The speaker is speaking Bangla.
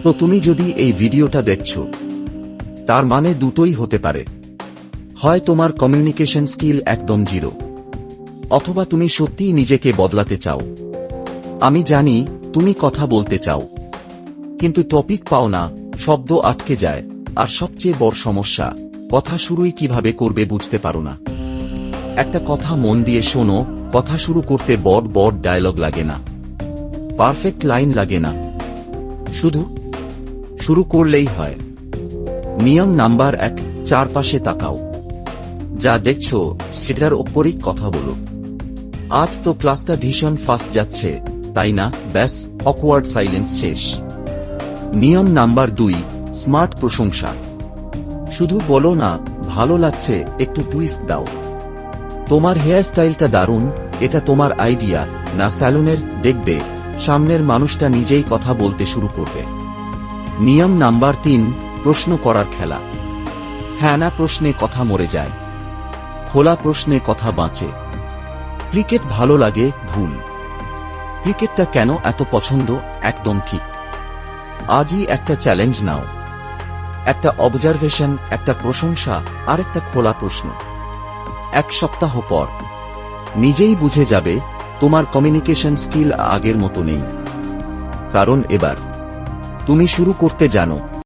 তো তুমি যদি এই ভিডিওটা দেখছো, তার মানে দুটোই হতে পারে। হয় তোমার কমিউনিকেশন স্কিল একদম জিরো, অথবা তুমি সত্যিই নিজেকে বদলাতে চাও। আমি জানি তুমি কথা বলতে চাও, কিন্তু টপিক পাও না, শব্দ আটকে যায়, আর সবচেয়ে বড় সমস্যা, কথা শুরুই কিভাবে করবে বুঝতে পারো না। একটা কথা মন দিয়ে শোনো, কথা শুরু করতে বড় বড় ডায়লগ লাগে না, পারফেক্ট লাইন লাগে না, শুধু শুরু করলেই হয়। নিয়ম নাম্বার 1, চারপাশে তাকাও। যা দেখছো সেটার ওপরই কথা বলো। আজ তো ক্লাসটা ভীষণ ফাস্ট যাচ্ছে, তাই না? ব্যাস, অকওয়ার্ড সাইলেন্স শেষ। নিয়ম নাম্বার 2, স্মার্ট প্রশংসা। শুধু বলো না ভালো লাগছে, একটু টুইস্ট দাও। তোমার হেয়ার স্টাইলটা দারুণ, এটা তোমার আইডিয়া না স্যালুনের। দেখবে সামনের মানুষটা নিজেই কথা বলতে শুরু করবে। নিয়ম নাম্বার 3, প্রশ্ন করার খেলা। হ্যাঁ না প্রশ্নে কথা মরে যায়, খোলা প্রশ্নে কথা বাঁচে। ক্রিকেট ভালো লাগে, ভুল। ক্রিকেটটা কেন এত পছন্দ, একদম ঠিক। আজই একটা চ্যালেঞ্জ নাও, একটা অবজারভেশন, একটা প্রশংসা, আর একটা খোলা প্রশ্ন। 1 সপ্তাহ পর নিজেই বুঝে যাবে তোমার কমিউনিকেশন স্কিল আগের মতো নেই, কারণ এবার তুমি শুরু করতে জানো।